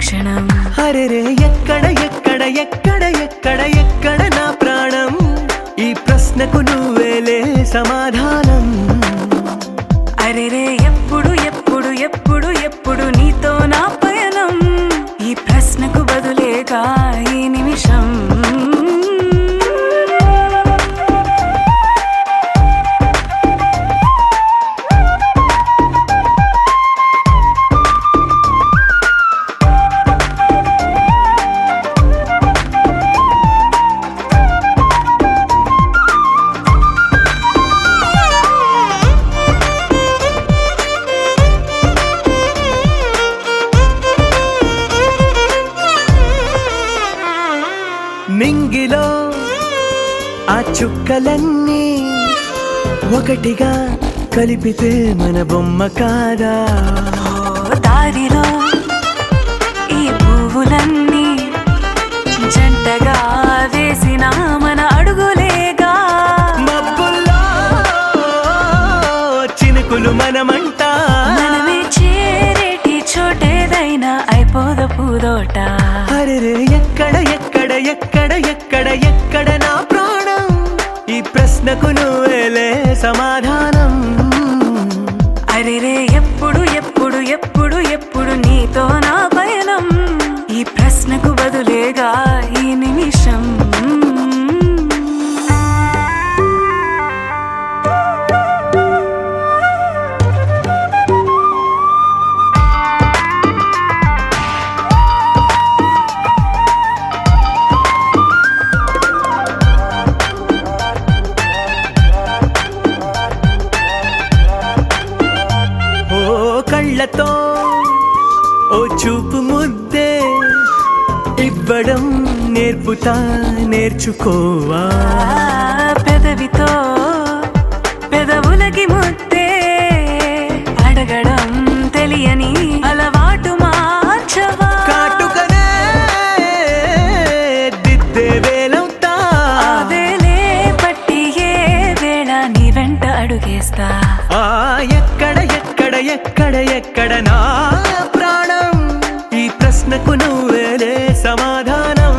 క్షణం. అరెరే ఎక్కడ ఎక్కడ ఎక్కడ ఎక్కడ ఎక్కడ నా ప్రాణం, ఈ ప్రశ్నకు నువ్వేలే సమాధానం. అరెరే ఎప్పుడు ఎప్పుడు ఎప్పుడు ఎప్పుడు నీతో నా పయనం, ఈ ప్రశ్నకు బదులేగా ఈ నిమిషం. మింగిలో ఆ చుక్కలన్నీ ఒకటిగా కలిపితే మన బొమ్మ కాదా. దారిలో ఈ పువ్వులన్నీ జంటగా వేసిన మన అడుగులేగా. మబ్బుల్లో చినుకులు మనమంట, మనమే చేరేటి చోటేదైనా అయిపోద పూదోట. అరెరే ఎక్కడ ఎక్కడ ఎక్కడ ఎక్కడ ఎక్కడ నా ప్రాణం, ఈ ప్రశ్నకు నువ్వేలే సమాధానం. అరెరే ఎప్పుడు ఎప్పుడు ఎప్పుడు ఎప్పుడు నీతో నా పయనం, ఈ ప్రశ్నకు బదులేగా ఈ నిమిషం. కళ్ళతో ఓ చూపు ముద్దే ఇవ్వడం నేర్పుతా, నేర్చుకోవా. పెదవితో పెదవులకి ముద్దే అడగడం తెలియని అలవాటు మార్చవా. కాటుకనే దిద్దే వేలవుతా, ఆ వేలే పట్టి ఏ వేళ నీ వెంట అడుగేస్తా. ఎక్కడ ఎక్కడ ఎక్కడ ఎక్కడ నా ప్రాణం, ఈ ప్రశ్నకు నువ్వేలే సమాధానం.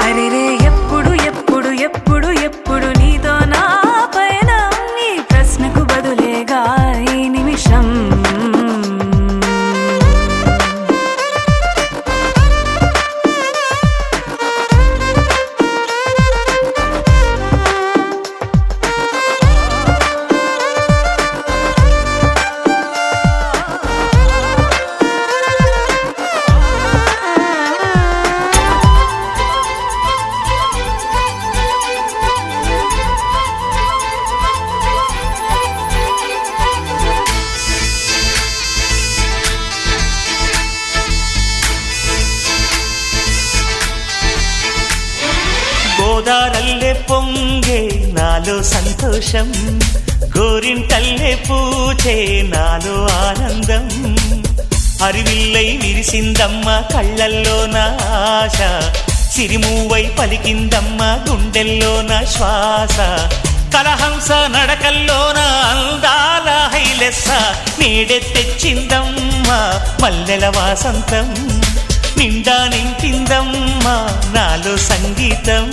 అరెరే ఎప్పుడు ఎప్పుడు ఎప్పుడు ఎప్పుడు నీతో నా పయనం, ఈ ప్రశ్నకు బదులేగా ఈ నిమిషం. గోదారల్లే పొంగే నాలో సంతోషం, గోరింటల్లే పూచే నాలో ఆనందం. హరివిల్లై విరిసిందమ్మ కళ్ళల్లో నా ఆశ, సిరిమూవై పలికిందమ్మ గుండెల్లో నా శ్వాస. కలహంస నడకల్లోన అందాల హైలెస్స, నీడే తెచ్చిందమ్మ మల్లెల వాసంతం. నిండా నింపిందమ్మా నాలో సంగీతం.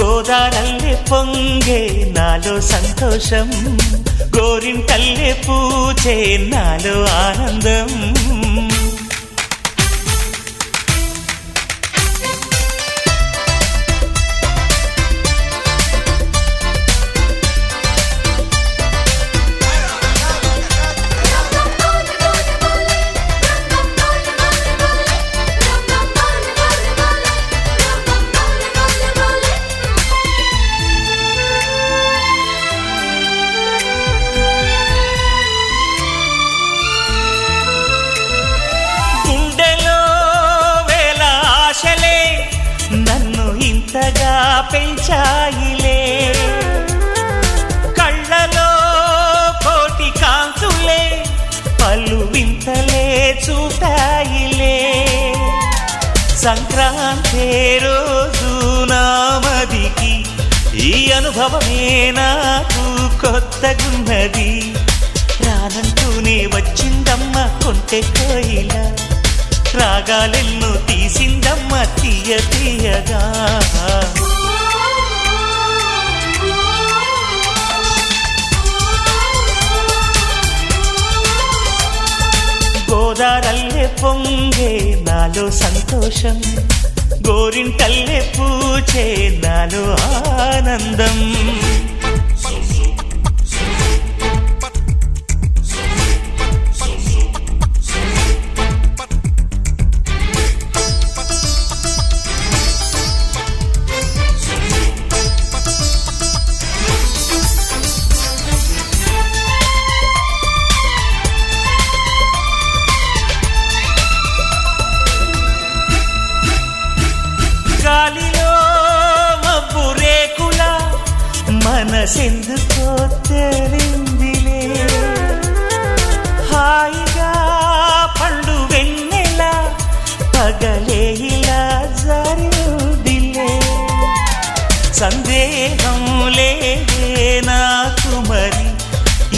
గోదారల్లే పొంగే నాలో సంతోషం, గోరింటల్లే పూచే నాలో ఆనందం. ఇంతగా పెంచాయిలే, కళ్ళలో కోటి కాంతులే పలు వింతలే చూపాయిలే. సంక్రాంతి రోజు నామదికి ఈ అనుభవమే నాకు కొత్తగున్నది. రానంటూనే వచ్చిందమ్మ కొంటె కోయిల, రాగాలెన్నో తీసిందమ్మ తీయ తీయగా. గోదారల్లే పొంగే నాలో సంతోషం, గోరింటల్లే పూచే నాలో ఆనందం. గాలిలో మబ్బు రేకుల మనసెందుకో తెలిందిలే, హాయిగా పండు వెన్నెల పగలే ఇలా జరుదిలే. సందేహం లేదే నాకు మరి,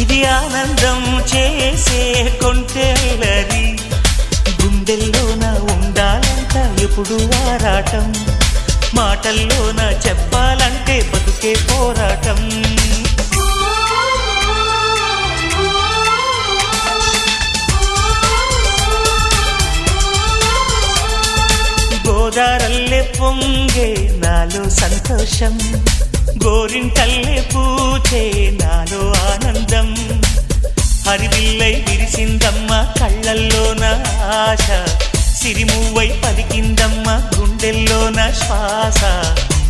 ఇది ఆనందం చేసే కొంటెలరి. గుండెల్లోన ఉండాలంట ఎప్పుడు ఆరాటం, మాటల్లోన చెప్పాలంటే బతుకే పోరాటం. గోదారల్లే పొంగే నాలో సంతోషం, గోరింటల్లే పూచే నాలో ఆనందం. హరివిల్లై విరిసిందమ్మ కళ్ళల్లోన ఆశ, సిరిమువ్వై పలికిందమ్మ గుండెల్లోన శ్వాస.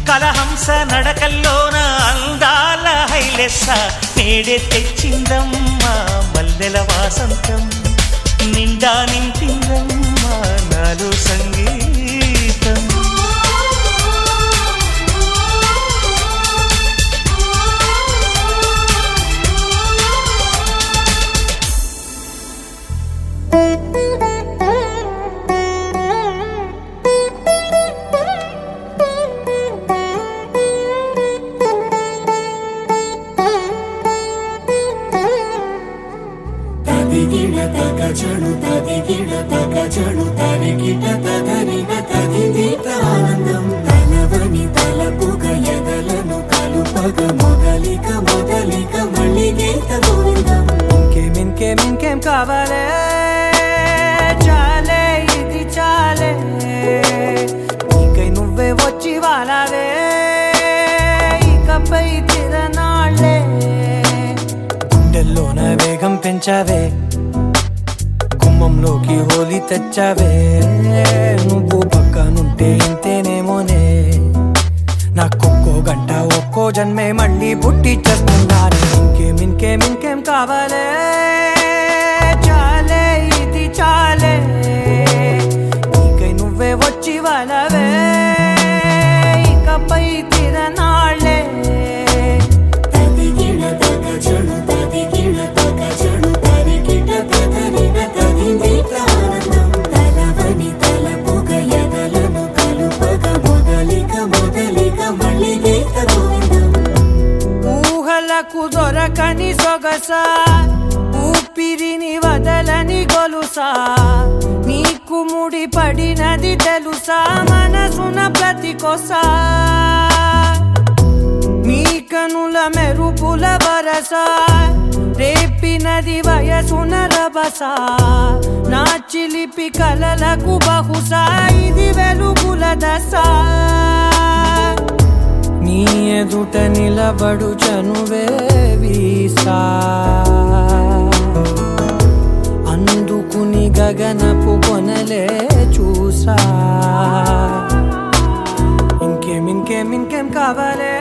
కలహంస నడకల్లోన అందాల హైలెస్స, నేడే తెచ్చిందమ్మ మల్లెల వాసంతం. నిండా నింపిందమ్మ నాలో సంగీతం. తదిగిడ తగజడు తదిగిడ తగజడు తరిగిట తదరిన తదిదీత ఆనందం. తలవని తలపుగ ఎదలను కలుపగ మొదలిక మొదలిక మళ్ళీ గీత గోవిందం. ఇంకేం కావాలే, చాలే ఇది చాలే, నీకై నువ్వే వచ్చి వాలావే ఇకపై తిరనాళ్ళే. గుండెల్లోన వేగం పెంచావే, గుమ్మంలోకి హోలీ తెచ్చావే. నువ్వు పక్కనుంటే ఇంతేనేమోనే, నాకొక్కో గంట ఒక్కో జన్మే మళ్ళీ పుట్టి చేస్తున్నాను. ఇంకేం కావాలే, చాలే ఇది చాలే, నీకై నువ్వే వచ్చి వాలవే ఇకపై తిరనాళ్ళే. తదిగిడ తగజడు తదిగిడ తగజడు తరిగిట తదరిన తదిదీత ఆనందం. తలవని తలపుగ ఎదలను కలుపగ మొదలిక మొదలిక మళ్ళీ గీత గోవిందం. ఊహలకు దొరకని సొగస, ఊపిరిని వదలని గొలుసా, నీకు ముడి పడినది తెలుసా మనసున ప్రతి కొసా. నీ కనుల మెరుపుల వరస, రేపినది వయసున రభస. నా చిలిపి కలలకు బహుశా ఇది వెలుగుల దశ. నీ ఎదుట నిలబడు చనువే వీసా, అందుకుని గగనపు కొనలే చూసా. ఇంకేం కావాలే,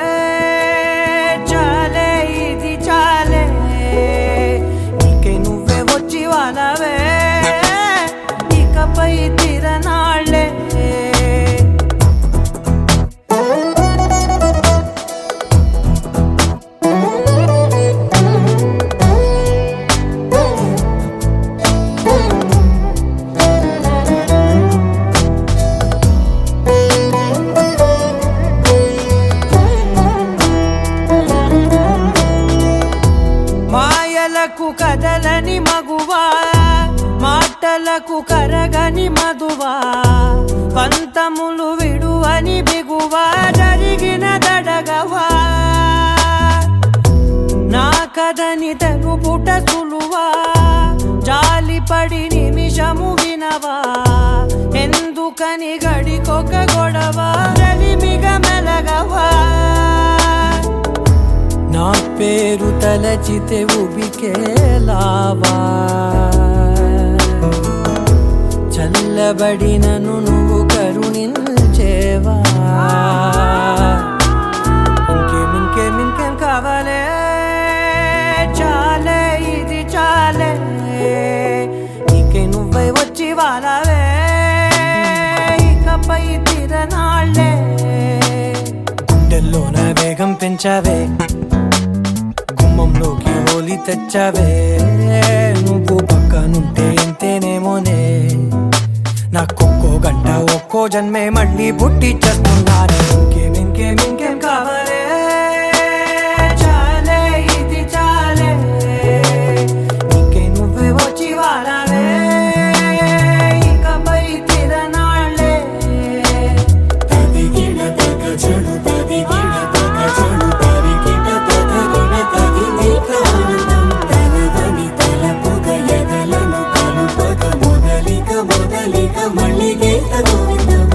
చాలే ఇది చాలే, నీకై నువ్వే వచ్చి వాలవే ఇకపై తిరనాళ్ళే. కరగని మధువా పంతములు విడువని బిగువా జరిగిన దడగవా నా కదని తెలుపుట సులువా జాలిపడి నిమిషము వినవా ఎందుకని గడికొక గొడవ రలిమిగ మెలగవా నా పేరు తలచితే ఉబికేలావా చల్లబడినను నువ్వు కరుణించేవా ఇంకేం కావాలే చాలే ఇది చాలే నీకే నువ్వే వచ్చి వాళ్ళవే ఇకపై తిరనాళ్ళే గుండెల్లోన వేగం పెంచావే గుమ్మంలోకి హోలీ తెచ్చావే నువ్వు పక్కనుంటే ఎంతేనేమోనే నాకొక్కో గంట ఒక్కో జన్మే మళ్ళీ పుట్టి చేస్తున్నారే ఇంకేం కావాలే చాలే ఇది చాలే నీకే నువ్వే వచ్చి వాళ్ళవే ఇకపై తిరనాళ్ళే తదిగిన తగ జడు తదిగిన తగ జడు తరిగిన తదరిన తదిందిట ఆనందం తలవని తలపుగ ఎదలను కలుపగ మొదలిక మళ్ళీ గీత గోవిందం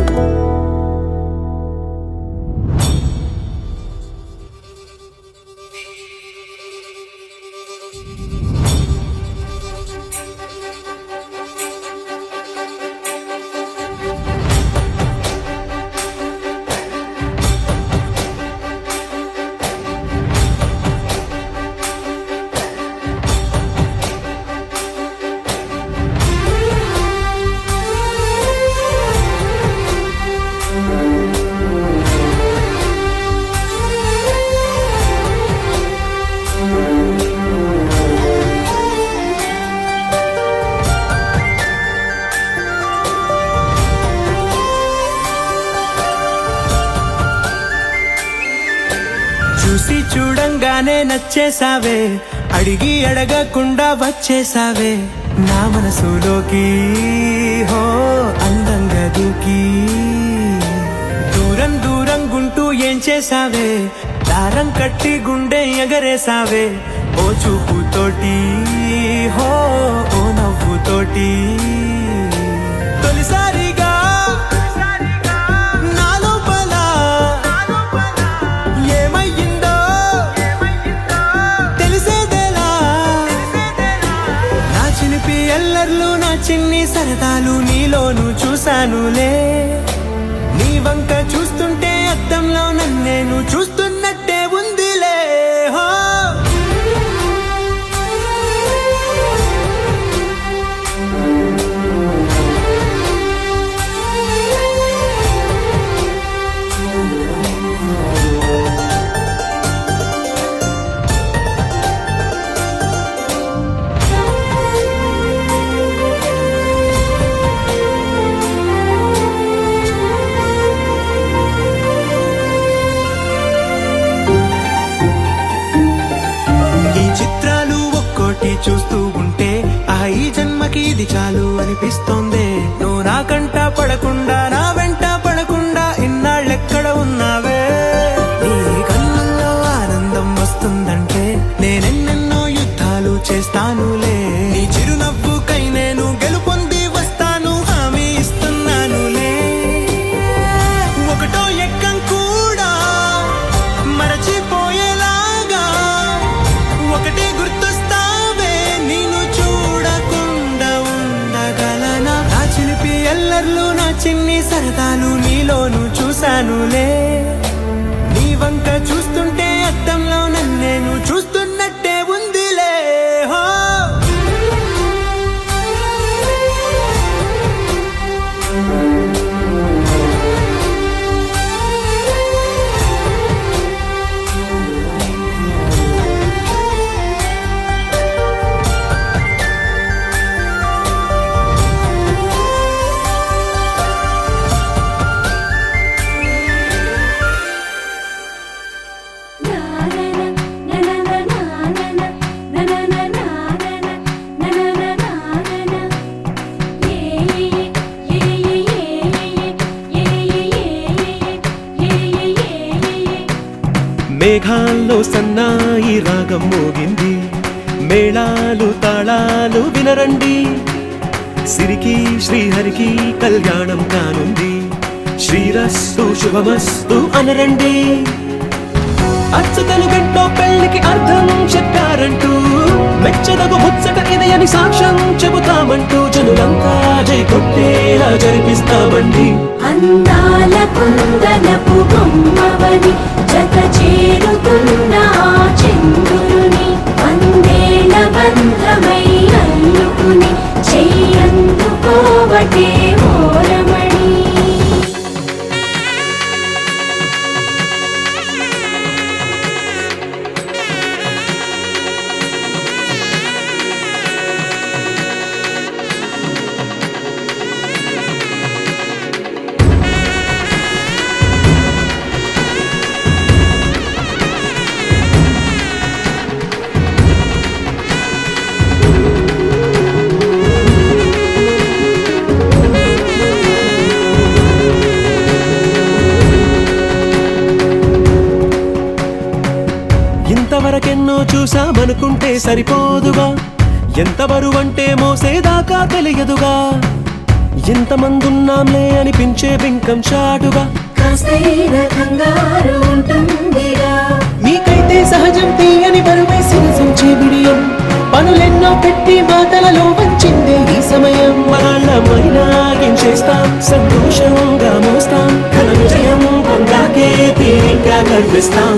చూసి చూడంగానే నచ్చేసావే అడిగి అడగకుండా వచ్చేసావే నా మనసులోకి హో అందంగా దూకి దూరం గుంటూ ఏం చేసావే దారం కట్టి గుండె ఎగరేసావే ఓ చూపుతోటి హో ఓ నవ్వుతోటి తొలిసారిగా నా చిన్ని సరదాలు నీలోను చూశానులే నీ వంక చూస్తుంటే అద్దంలో నన్నేను చూస్తున్నట్టే ఉందిలే హో చూస్తూ ఉంటే ఈ జన్మకి ఇది చాలు అనిపిస్తోంది నువ్వు నా కంట పడకుండా నా వెంట పడకుండా ఇన్నాళ్ళెక్కడ ఉన్నావే నీ కళ్ళల్లో ఆనందం వస్తుందంటే నేనెన్నెన్నో యుద్ధాలు చేస్తానులే నీ చిరునవ్వుకై నేను గెలుపొంది వస్తాను హామీ ఇస్తున్నానులే ఒకటో ఎక్కం కూడా మరచిపోయేలాగా ఒకటే గుర్తొస్తా నా చిన్ని సరదాలు నీలోను చూశానులే నీ వంక చూస్తుంటే అద్దంలో నన్నేను చూస్తున్నట్టే ఉందిలే హో na na na మేఘాల్లో సన్నాయి రాగం మోగింది, మేళాలు తాళాలు వినరండి, సిరికి శ్రీహరికి కళ్యాణం కానుంది, శ్రీరస్తు శుభమస్తు అనరండి. అచ్చతలు గంటో పెళ్లికి అర్థం చెప్పారంటూ, మెచ్చదగు ముచ్చట ఇది అని సాక్ష్యం చెబుతామంటూ, జనులంతా జై కొట్టేలా జరిపిస్తామండి. అందాల కుందనపు బొమ్మవని జత చేరుతున్న ఆ చంద్రుని, వందేల బంధమై అల్లుకుని చెయ్యందుకోవటే ఓరమణి. ఇంతవరకెన్నో చూసామనుకుంటే సరిపోదుగా, ఎంత బరువంటే మోసేదాకా తెలియదుగా, ఇంతమందున్నాంలే అనిపించే బింకం చాటుగా, కాస్తైన కంగారు ఉంటుందిగా. మీకైతే సహజం తీయని బరువే సిరసించే బిడియం, పనులెన్నో పెట్టి మాటలలో వంచిందే ఈ సమయం. వాళ్ళమైనా ఏం చేస్తాం, సంతోషంగా మోస్తాం, ఘన విజయం పొందాకే తీరిగ్గా కనిపిస్తాం.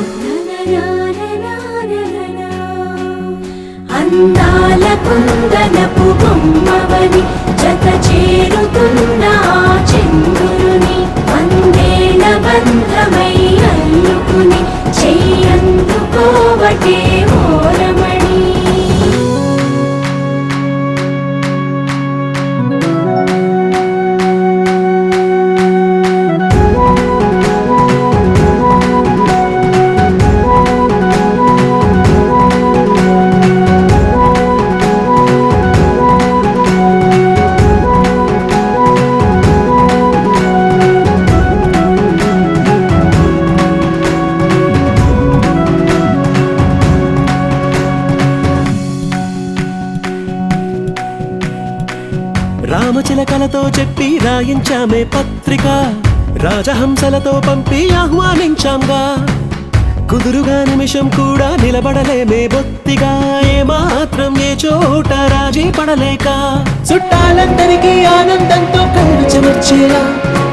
అందాల కుందనపు బొమ్మవని జత చేరుతున్న ఆ చంద్రుని, వందేల బంధమై అల్లుకుని చెయ్యందుకోవటే ఓరమణి. రామచిలకలతో చెప్పి రాయించామే పత్రిక, రాజహంసలతో పంపి ఆహ్వానించాంగా, కుదురుగా నిమిషం కూడా నిలబడలేమే బొత్తిగా, ఏమాత్రం ఏ చోట రాజీ పడలేక, చుట్టాలందరికీ ఆనందంతో కళ్ళు చెమర్చేలా,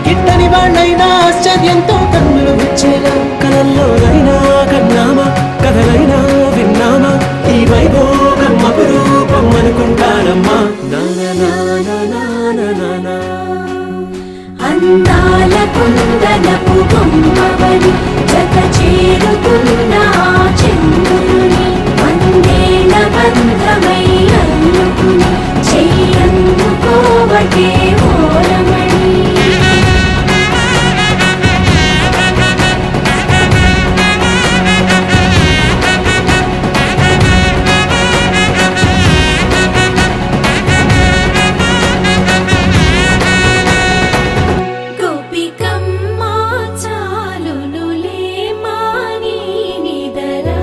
గిట్టని వాళ్ళైనా ఆశ్చర్యంతో కన్నులు వచ్చేలా, కలల్లోనైనా కన్నామా కథలైనా విన్నామా, ఈ వైభోగం అపురూపం అనుకుంటానమ్మా. అందాల కుందనపు బొమ్మవని జత చేరుతున్న ఆ చంద్రుని, వందేల బంధమై అల్లుకుని చెయ్యందుకోవటే ఓరమణి. గోపికమ్మా చాలునులే మాని నిదరా,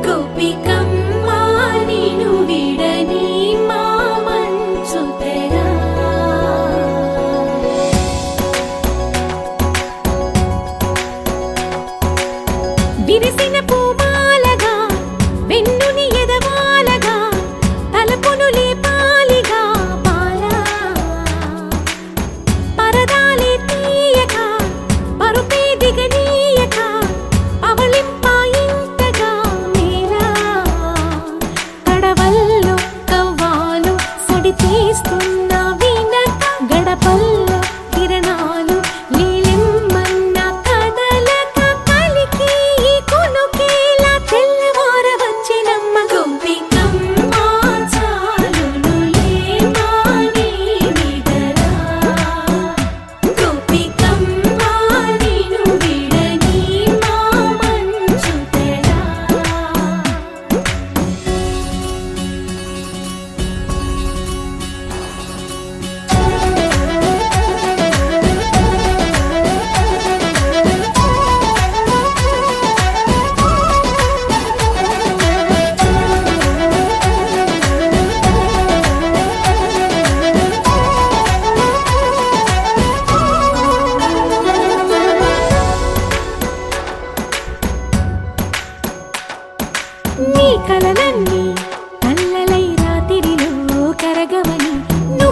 గోపికమ్మా నిను విడని మా మంచు తెర.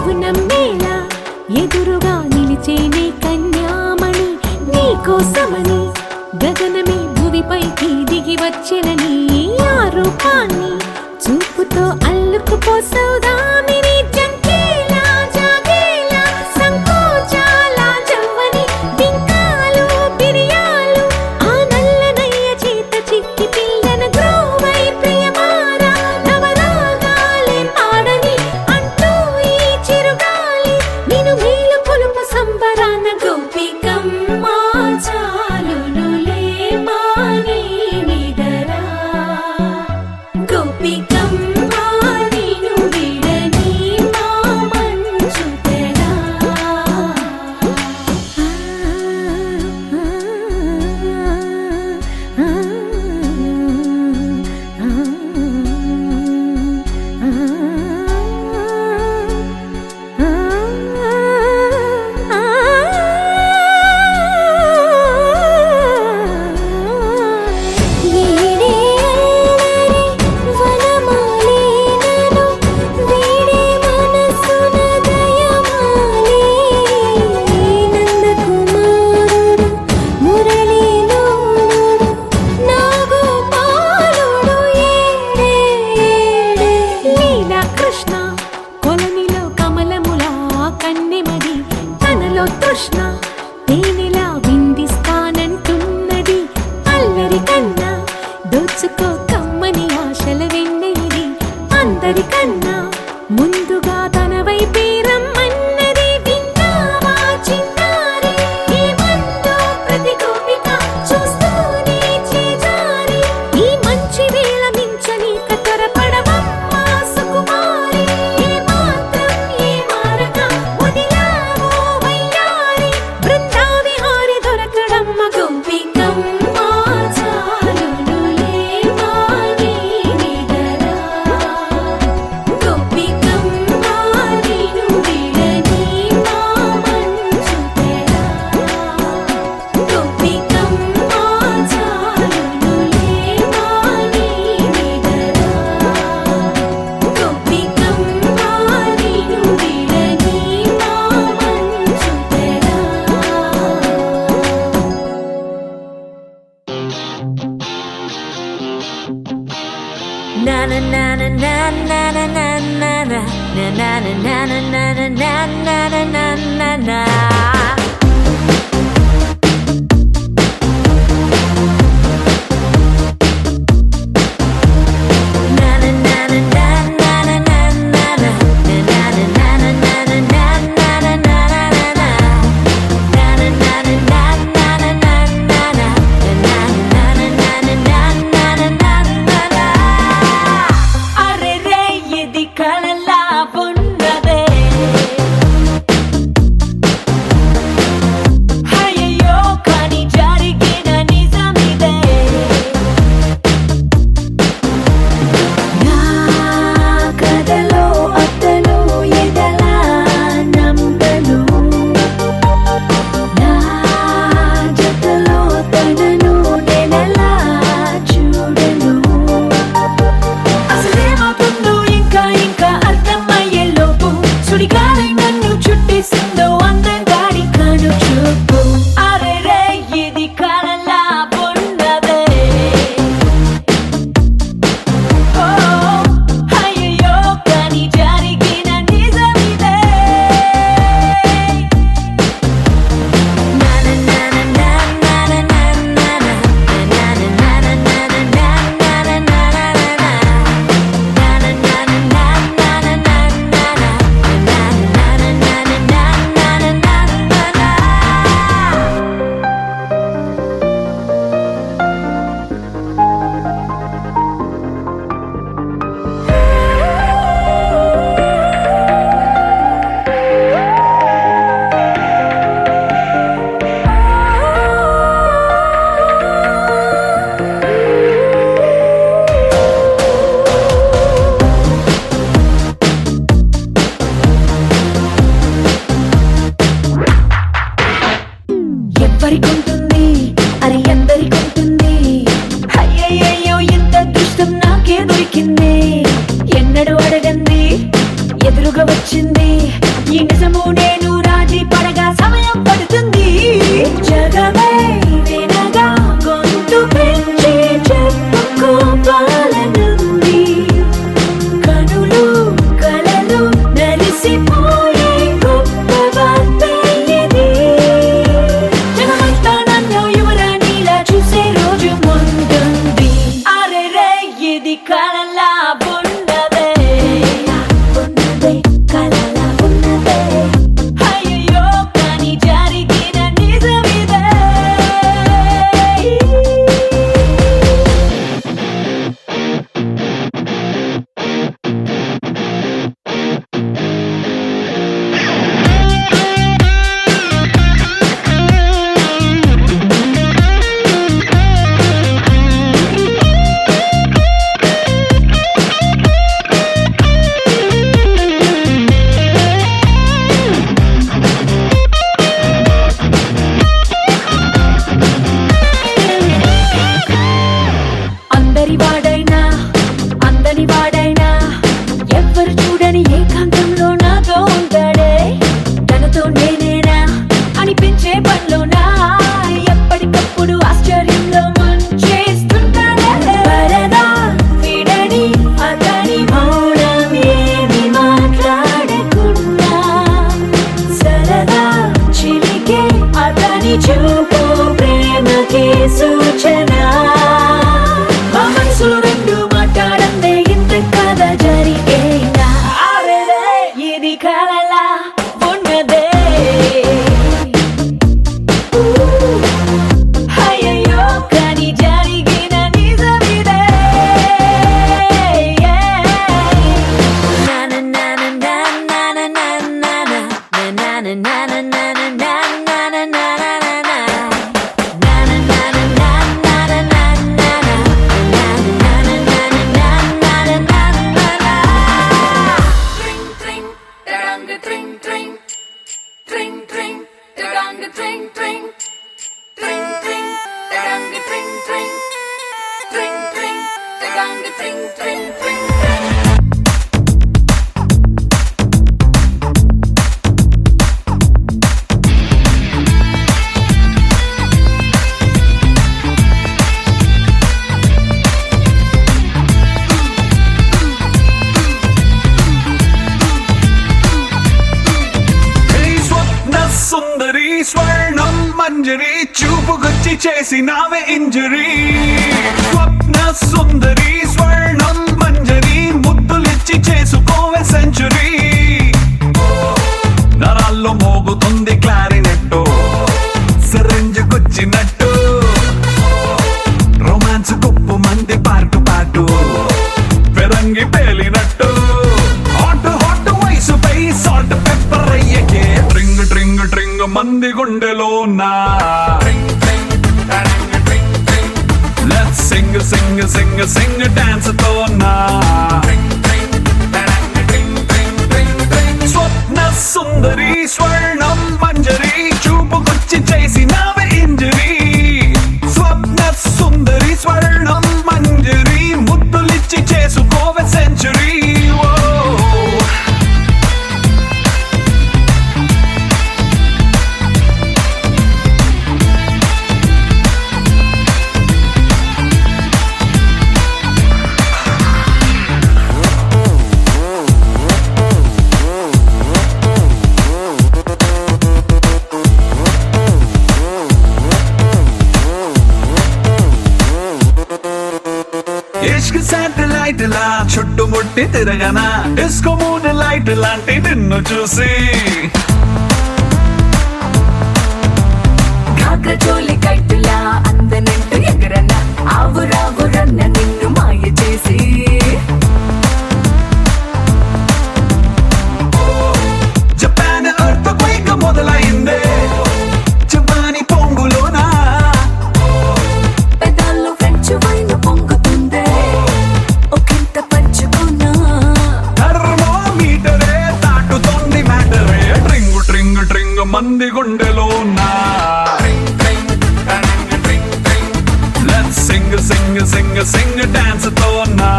నువ్వు నమ్మేలా ఎదురుగా నిలిచేనే కన్యామణి నీకోసమని గగనమే భువిపైకి దిగి వచ్చినని ఆ రూపాన్ని చూపుతో అల్లుకుపోసౌదామిని జంకేలా జాగేలా సంకోచాల జవ్వని బింకాలు బిరియాలు ఆ నల్లనయ్య చేత చిక్కి పిల్లన గ్రోవై ప్రియమారా నవరాగాలే పాడని అంటూ ఈ చిరుగాలి నిన్ను మేలు కొలుపు సంబరాన గోపికమ్మ చాలునులే మాని నిదరా గోపికమ్మ నిన్ను విడని మా మంచు తెరా కృష్ణ కొలనిలో కమలములా కన్నెమది తనలో తృష్ణ తేనెలా విందిస్తానంటున్నది అల్లరి కన్నా దోచుకో కమ్మని ఆశల వెన్నెయిది అందరికన్నా ముందుగా తన వైపే రమ్మన్నది విన్నావా చిన్నారి ఈ మందో ప్రతి గోపిక చూస్తూనే చేజారి ఈ మంచి వేళ మించని కతరపడవమ్మ సుకుమారి ఏ మాత్రం ఏ మారక వదిలావో వయ్యారి బృందావిహారి దొరకడమ్మ గోపికమ్మ చాలునులే మాని నిదరా గోపికమ్మ నిన్ను విడని మా మంచు తెరా గోపికమ్మ చాలునులే మాని నిదరా గోపికమ్మ నిన్ను విడని మా మంచు తెరా Na na na na na na na na na na na na na na na na na na na na. అరే రే ఇది కళలా ఉన్నదే స్వప్న సుందరి స్వర్ణం మంజరి చూపుకొచ్చి చేసినావే ఇంజరీ స్వప్న సుందరి స్వర్ణం మంజరి ముద్దులిచ్చి చేసుకోవే సెంచురీ నరాల్లో మోగుతుంది క్లారినెట్టు సిరంజుకొచ్చినట్టు రొమాన్స్ కుప్పు మంది పాటు పాటు పెరంగి పేలినట్టు హాట్ హాట్ వయసుపై సాల్ట్ పెప్పర్ అయ్యకే ట్రింగ్ ట్రింగ్ ట్రింగ్ మంది గుండెలో నా లెట్స్ సింగ్ సింగ్ సింగ్ సింగ్ డాన్స్ తో నా స్వప్న సుందరి స్వర్ణం మంజరి చూపుకొచ్చి చేసినావే ఇంజరీ స్వప్న సుందరి స్వర్ణం మంజరి ముద్దులిచ్చి చేసుకోవే సెంచురీ ఇష్క్ శాటిలైట్ లా చుట్టుముట్టి తిరగనా డిస్కో మూన్ లైట్ లాంటి నిన్ను చూసి ఘాగ్ర చోలి కట్టులా అందనంటూ ఎగరన్న ఆవురావురన్న నిన్ను మాయ చేసి జపాన్ ఎర్త్ క్వేక్ మొదలైందే జపాని పొంగులోనా పెదాల్లో ఫ్రెంచ్ వైన్ పొంగుతుందే ఒకంత పంచుకున్నా థర్మోమీటరే దాటుతోంది మ్యాటరే ట్రింగ్ ట్రింగ్ ట్రింగ్ మంది గుండెలో నా లెట్స్ సింగ్ సింగ్ సింగ్ సింగ్ డాన్స్ తో నా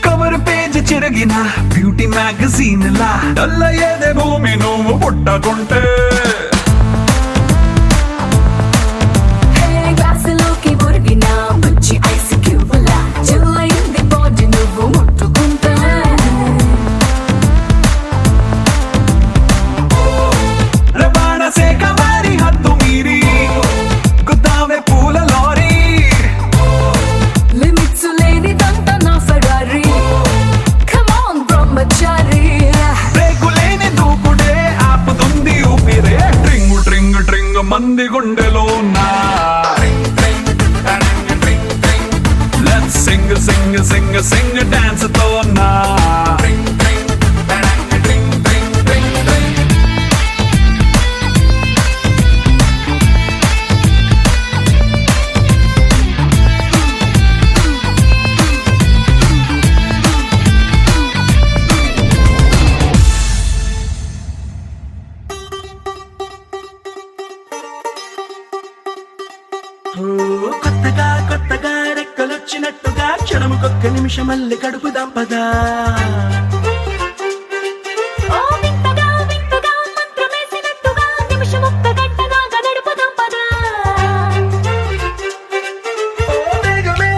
కవర్ పేజ్ చిరిగిన బ్యూటీ మ్యాగజైన్ లా డల్ల ఏదే భూమి నువ్వు పుట్టకుంటే గ్లాసులోకి ఒరిగిన బుచ్చి ఐస్ క్యూబులా చిల్లయింది బాడీ నువ్వు ముట్టుకుంటా రవాణా శాఖ వారి హద్దు మీరి గుద్దావే పూల లారీ లిమిట్స్ లేనిదంతా నా Ferrari come on Brahmachari break లేని దూకుడే ఆపుతుంది ఊపిరే ట్రింగ్ ట్రింగ్ ట్రింగ్ మంది గుండెలో నా లెట్స్ సింగ్ సింగ్ సింగ్ సింగ్ డాన్స్ తో నా కొత్తగా కొత్తగా రెక్కలొచ్చినట్టుగా క్షణముకొక్క నిమిషం మళ్ళీ గడుపుదాం పదా ఓ వింతగా వింతగా మంత్రమేసినట్టుగా నిమిషం ఒక్క గంట దాకా గడుపుదాం పదా ఓ వేగమే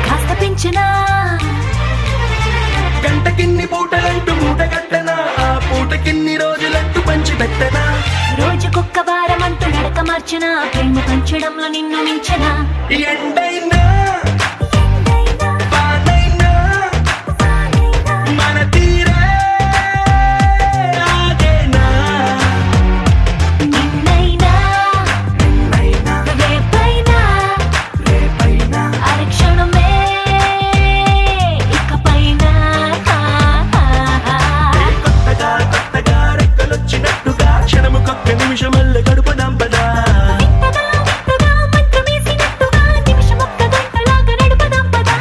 కాస్త పెంచినా గంటకిన్ని పూటలంటూ మూట కట్టనా ఆ పూటకిన్ని రోజులంటూ పంచి పెట్టనా రోజుకొక్క వారం అంటూ నడక మార్చిన ప్రేమ పంచడంలో నిన్ను మించిన ఎండైనా వానైనా మన తీరే ఆగేనా నిన్నైనా నిన్నైనా రేపైనా రేపైనా అరక్షణమే వరాలొచ్చినట్టుగా క్షణముకొక్క నిమిషమల్లె గడుపుదాం పదా వింతగా వింతగా మంత్రమేసినట్టుగా నిమిషమొక్క గంటలాగా నడుపుదాం పదా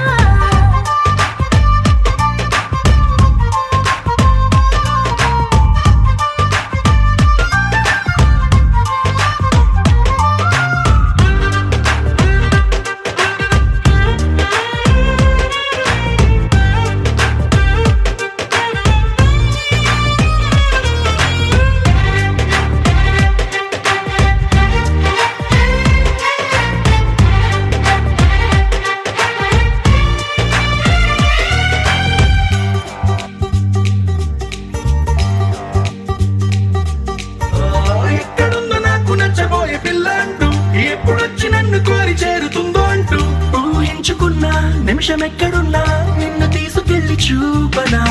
ఎక్కడుందో నాకు నచ్చబోయే పిల్ల అంటూ ఎప్పుడొచ్చి నన్ను కోరి చేరుతుందో అంటూ ఊహించుకున్న నిమిషం ఎక్కడున్నా నిన్ను తీసుకెళ్లి చూపనా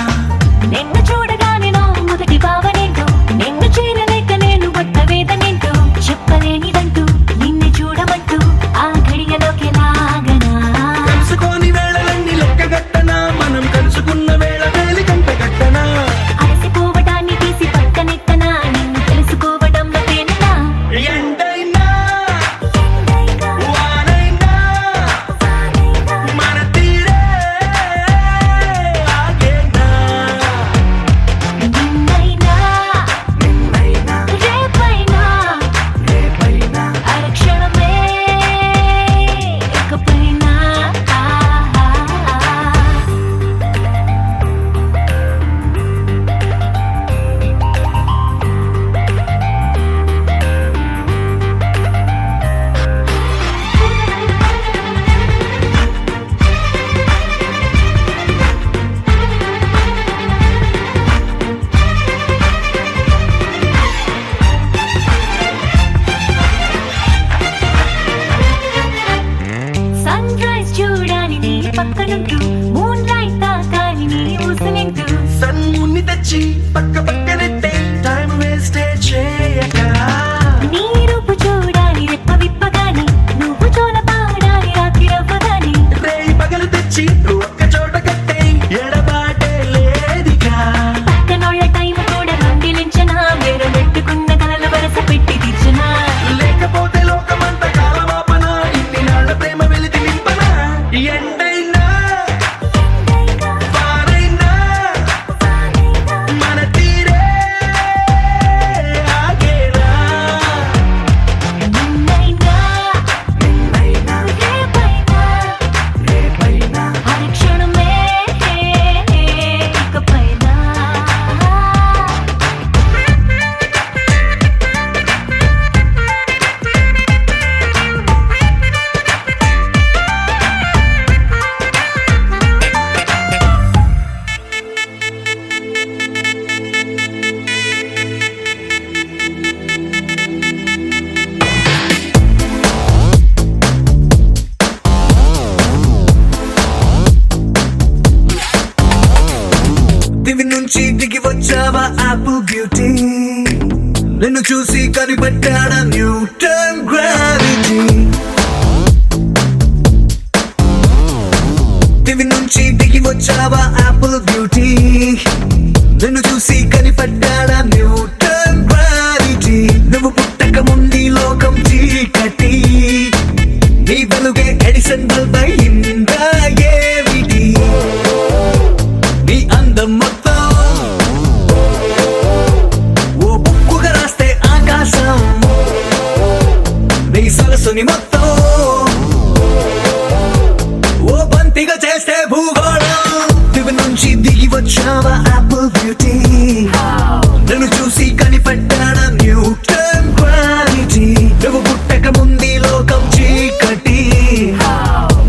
నిన్ను చూడగానే నా మొదటి భావనేంటో నిన్ను చేరలేక నేను కొత్త వేదనేంటో చెప్పలేనిదంటూ నిన్ను చూడమంటూ ఆ ఘడియలోకి లాగనా కలుసుకోని వేళలన్నీ లెక్కగట్టనా మనం కలుసుకున్న వేళ వేలి కంట గట్టనా అలసిపోవడాన్ని తీసి పక్కనెట్టనా నిన్ను తెలుసుకోవడంలో తేనెనా ఎండైనా వానైనా మన తీరే ఆగేనా నిన్నైనా రేపైనా అరక్షణమే ఇకపైనా సన్ రైజ్ చూడాలి నీ పక్కనుంటూ మూన్ లైట్ తాకాలి నీ ఊసనింటూ సన్ముని తెచ్చి పక్క పక్కనెట్టే టైం వేస్టే చేయక నీ రూపు చూడాలి రెప్ప విప్పగాని నువ్వు చోల పాడాలి రాత్రి రవ్వగాని రేయి పగలు తెచ్చి ఒక్క చోట కట్టే ఎడబాటే లేదిగా పక్కనోళ్ళ టైం కూడా రంగిలించనా వేరే పెట్టుకున్న కలలు వరస పెట్టి తీర్చనా లేకపోతే లోకమంత కాలమాపన ఇన్ని నాళ్ళ ప్రేమ వెలితి నింపన ఎండైనా వారైనా మన తీరే ఆగేనా నిన్నైనా రేపైనా అరక్షణమే ఇకపైనా దివి నుంచి దిగి వచ్చావా యాపిల్ బ్యూటీ నిన్ను చూసి కనిపెట్టాడా న్యూటన్ గ్రావిటీ దివి నుంచి దిగి వచ్చావా యాపిల్ బ్యూటీ నిన్ను చూసి కనిపెట్టాడా న్యూటన్ గ్రావిటీ నువ్వు పుట్టక ముందు లోకం చీకటి నీ వెలుగే ఎడిసన్ బల్బ్ అయిందా ఏమిటి నీ అందం మొత్తం ఓ బుక్కుగా రాస్తే ఆకాశం నీ సరస్సుని మొత్తం ఓ బంతిగా చేస్తే భూగోళం దివి నుంచి దిగి వచ్చావా యాపిల్ బ్యూటీ నన్ను చూసి కనిపెట్టాడా న్యూటన్ గ్రావిటీ నువ్వు పుట్టక ముందు లోకం చీకటి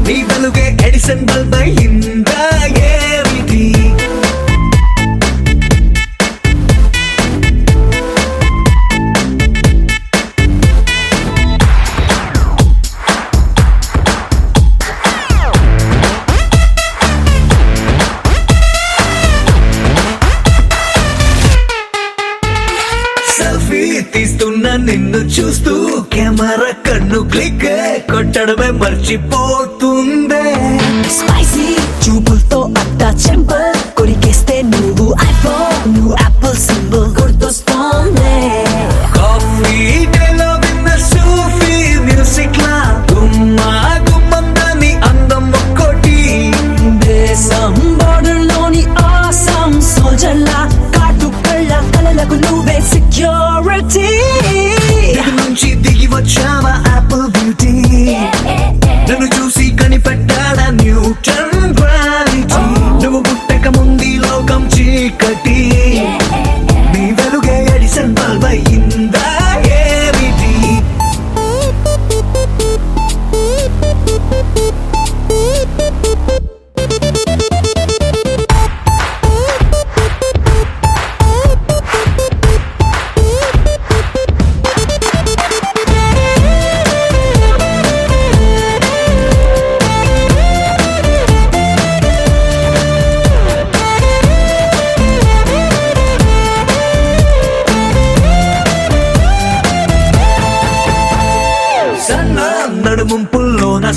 నీ వెలుగే ఎడిసన్ బల్బ్ అయిందా ఏమిటి సెల్ఫీ తీస్తున్నా నిన్ను చూస్తూ కెమెరా కన్ను క్లిక్ కొట్టడమే మర్చిపోతుందే స్పైసీ చూపులతో అట్టా చెంపల్ కొరికేస్తే నువ్వు ఐఫోన్ నువ్వు యాపిల్ సింబల్ గుర్తొస్తోంది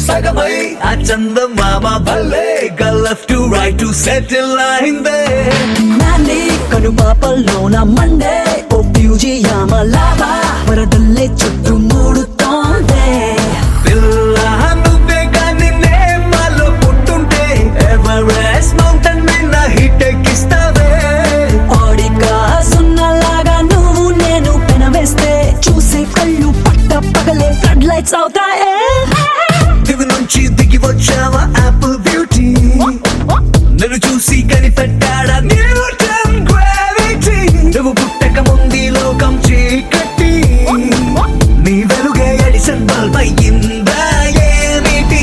సగమై ఆ చందమామ భలే left to right to settle అయిందే నాని కను పాపల్లోన మండే ఓ ప్యూజియామ లావా వరదల్లే చుట్టూ మూడుతోందే పిల్ల నువ్వే గాని నేమాలో పుట్టుంటే ఎవరెస్ట్ మౌంటైన్ మీద హిట్ ఎక్కిస్తావే ఓడిగా సున్నలాగా నువ్వు నేను పెనవేస్తే చూసే కళ్ళు పట్ట పగలే ఫ్లడ్ లైట్స్ అవుతాయే దివి నుంచి దిగి వచ్చావా యాపిల్ బ్యూటీ నన్ను చూసి కనిపెట్టాడా న్యూటన్ గ్రావిటీ నువ్వు పుట్టక ముందు లోకం చీకటి నీ వెలుగే ఎడిసన్ బల్బ్ అయ్యిందా ఏమిటి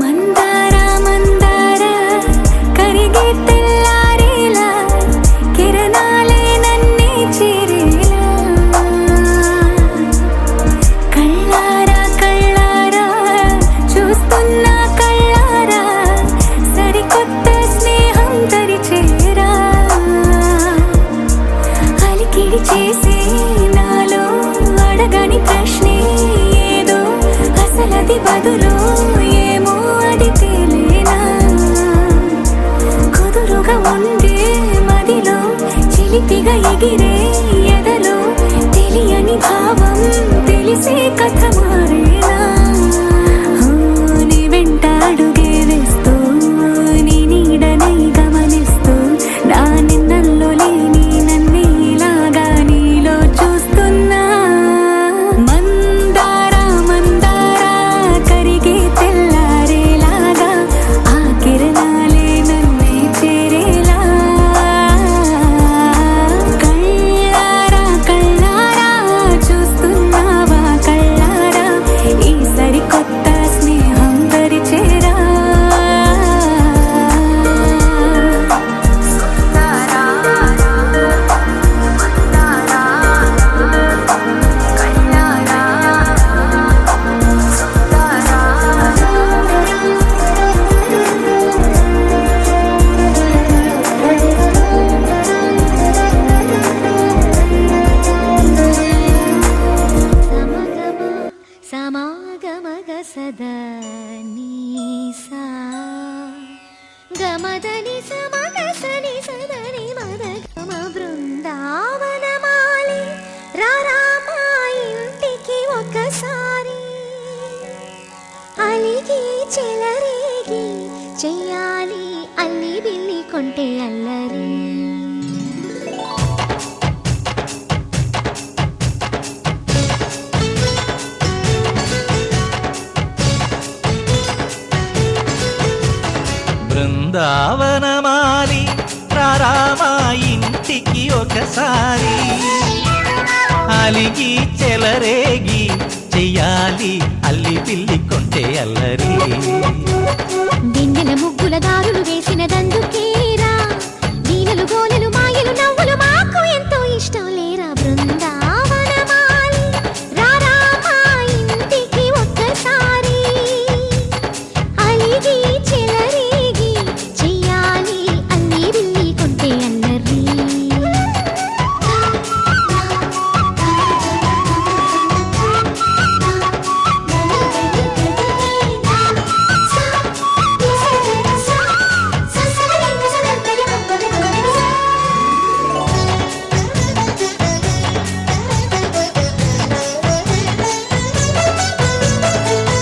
మందార మందార కరిగే తెల్లారేలా కిరణాలే నన్నే చేరేలా కళ్ళారా కళ్ళారా చూస్తున్నా కళ్ళారా సరికొత్త స్నేహం తరిచేరా అలికిడి చేసే నాలో అడగని ప్రశ్నే ఏదో అసలది బదులు ఏమో అది తేలేనా కుదురుగా ఉండే మదిలో చిలిపిగా ఎగిరే ఎదలో తెలియని భావం తెలిసే కథ మారేనా నీ వెంట అడుగే వేస్తూ నీ నీడనై గమనిస్తూ నా నిన్నల్లో లేని నన్నే ఇలాగా నీలో చూస్తున్నా మందార మందార కరిగే తెల్లారేలాగా ఆ కిరణాలే నన్నే చేరేలా కళ్ళారా కళ్ళారా చూస్తున్నావా కళ్ళారా ఈ సరికొత్త స్నేహం పరిచేరా సమాగమగ సదా నీసా గమదని సమగ సని సదని మద గమ బృందావనమాలి రారామా ఇంటికి ఒకసారి అలిగి చెలరేగి చెయ్యాలి అల్లి బిల్లి కొంటే అల్లరి బృందావనమాలి రారామా ఇంటికి ఒకసారి అలిగి చెలరేగి చెయ్యాలి అల్లి పిల్లి కొంటే అల్లరి దిన్నెల ముగ్గుల దారులు వేసినదందుకేరా దీనలు గోలెలు మాయలు నవ్వులు మాకు ఎంతో ఇష్టం లేరా బృందావనమాలి రారామా ఇంటికి ఒక్కసారి అలిగి చెలరేగి చెయ్యాలి అల్లి బిల్లి కొంటే అల్లరి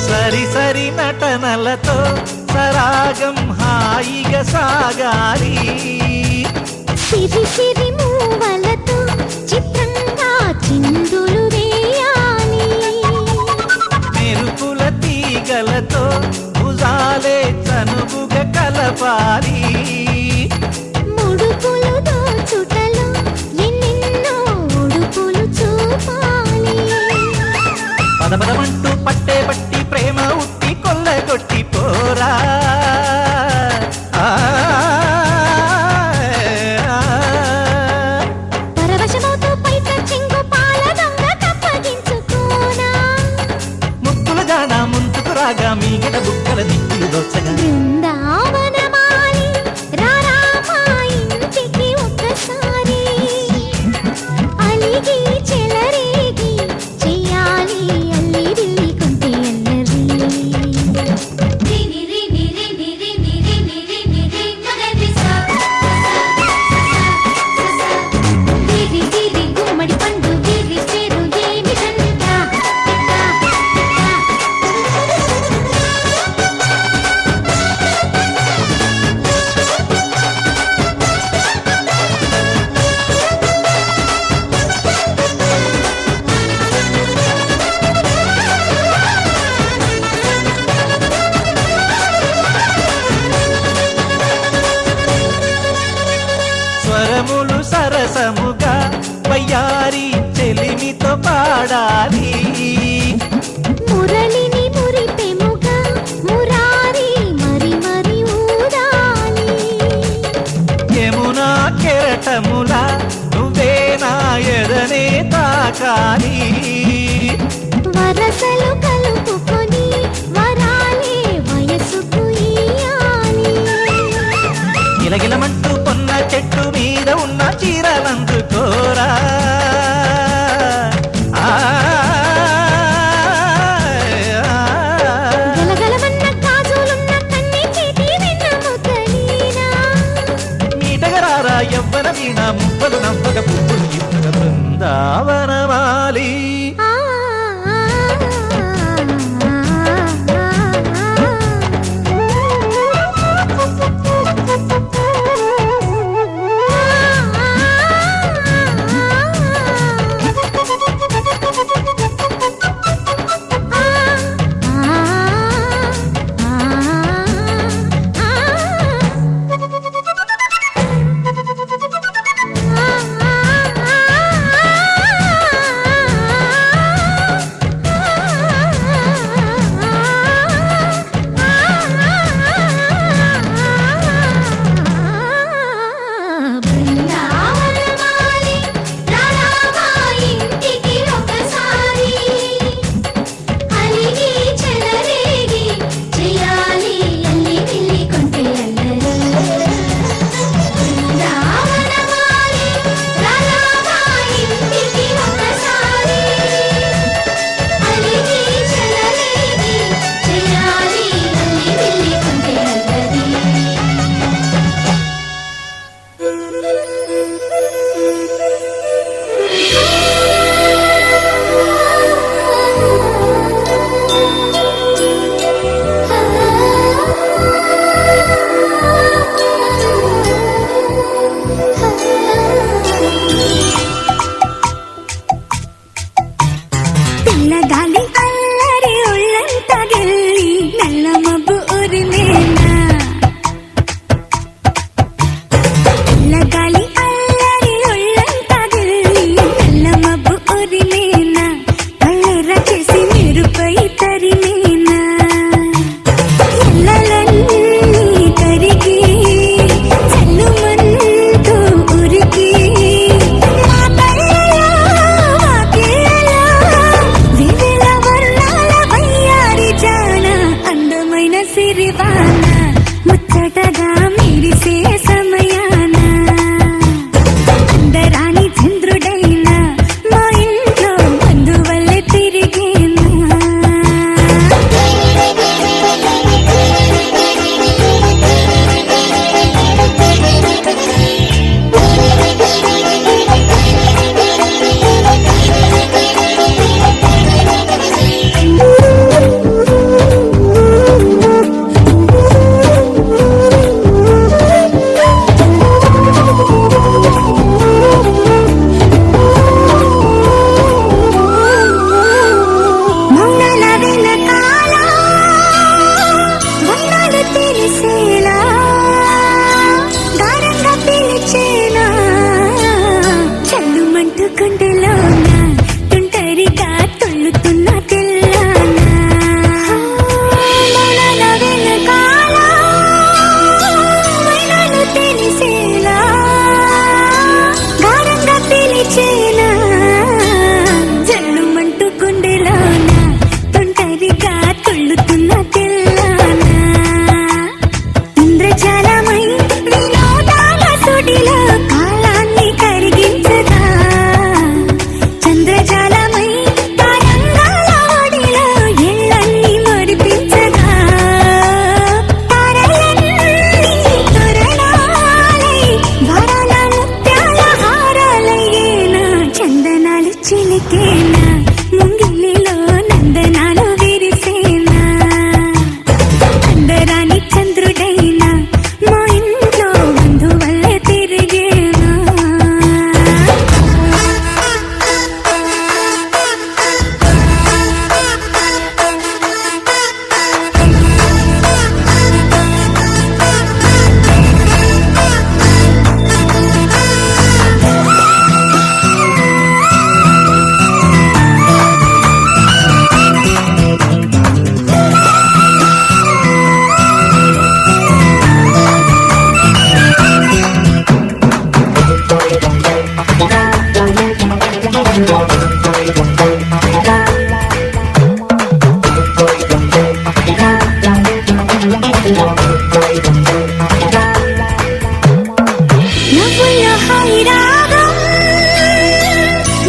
సరి సరి నటనలతో సరాగం హాయిగా సాగాలి సిరి సిరి మూవలతో చిత్రంగా చిందులు వేయాలి మెరుపుల తీగ పదపదమంటూ పట్టే పట్టి ప్రేమ ఉట్టి కొల్లగొట్టి పోరా ఆ, పరవశమవుతూ పైట చెంగు పాల దొంగ కప్పగించుకోనా ముక్కుల జాన ముందుకు రాగా మీగడ బుక్కల దిక్కులు దోచగా బృందావనమాలి రారా మా ఇంటికి ఒక్కసారి అలిగి చెలరేగి చెయ్యాలి అల్లి బిల్లి కొంటే అల్లరి గుమ్మడి పండు వీరి పేరు ఏమిటంట స్వరములు సరసముగా వయ్యారి చెలిమితో పాడాలి మురళిని మురిపెముగా మురారి మరి మరి ఊదాలి యమునా కెరటములా నువ్వే నా ఎదనే తాకాలి వరసలు కలుపుకొని వరాలే వయసుకు ఇయ్యాలి గిలగిలమంటూ పొన్న చెట్టు మీద ఉన్న చీరలందుకోరా ఆ, గలగలమన్న గాజులున్న కన్ని చేతి వెన్న ముద్దలీనా మీటగరారా ఎవ్వన వీణ మువ్వలు నవ్వగ పువ్వులు ఇవ్వగ బృందావనమాలి ఆ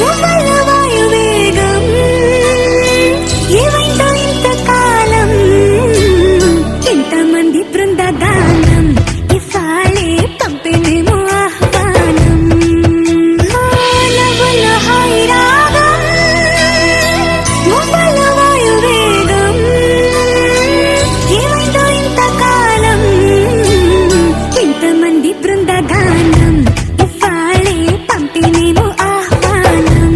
ఊహల వాయువేగం ఏమైందో ఇంతకాలం ఇంతమంది బృందగానం ఇవాళే పంపిణేమో ఆహ్వానం మానవుల హైరాగం ఊహల వాయువేగం ఏమైందో ఇంతకాలం ఇంతమంది బృందగానం ఇవాళే పంపిణేమో ఆహ్వానం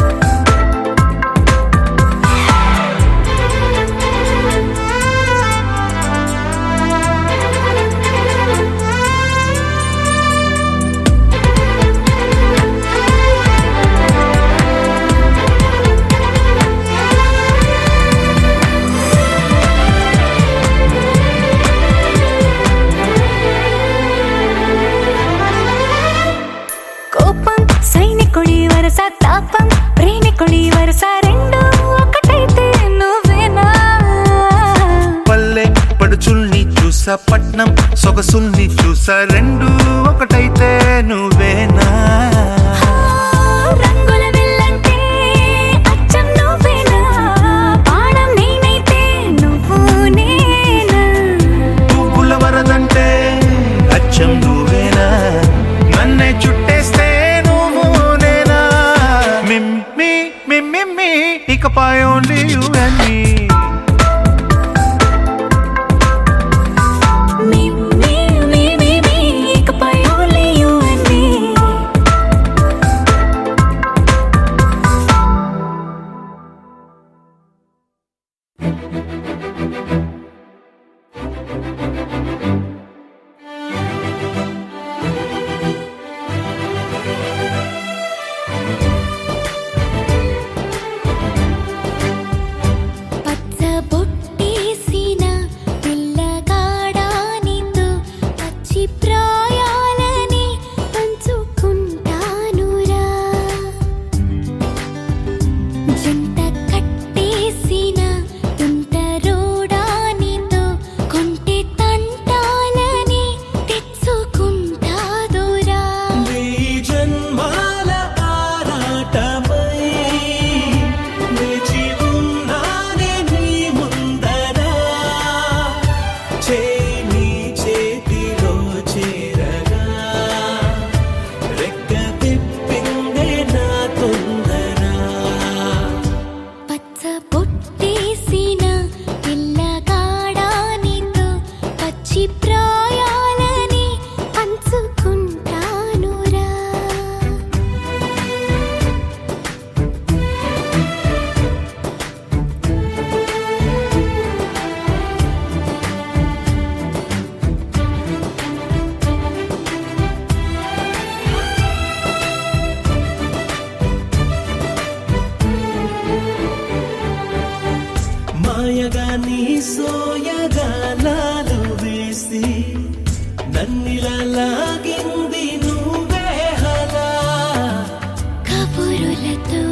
కోపం సైనికుడి వరస తాపం ప్రేమికుడి వరస రెండు ఒకటైతే నువ్వేనా పల్లె పడుచుల్ని చూసా పట్నం సొగసుల్ని చూసా రెండు ఒకటైతే నువ్వేనా రంగుల విల్లంటే అచ్చం నువ్వేనా బాణం నేనైతే నువ్వు నేనా పువ్వుల వరదంటే అచ్చం నువ్వేనా నన్నే చుట్టేస్తే నువ్వు నేనా మిమ్మి మిమ్మి ఇకపై only you and me Me, ఇకపై only you and me. చూపులతో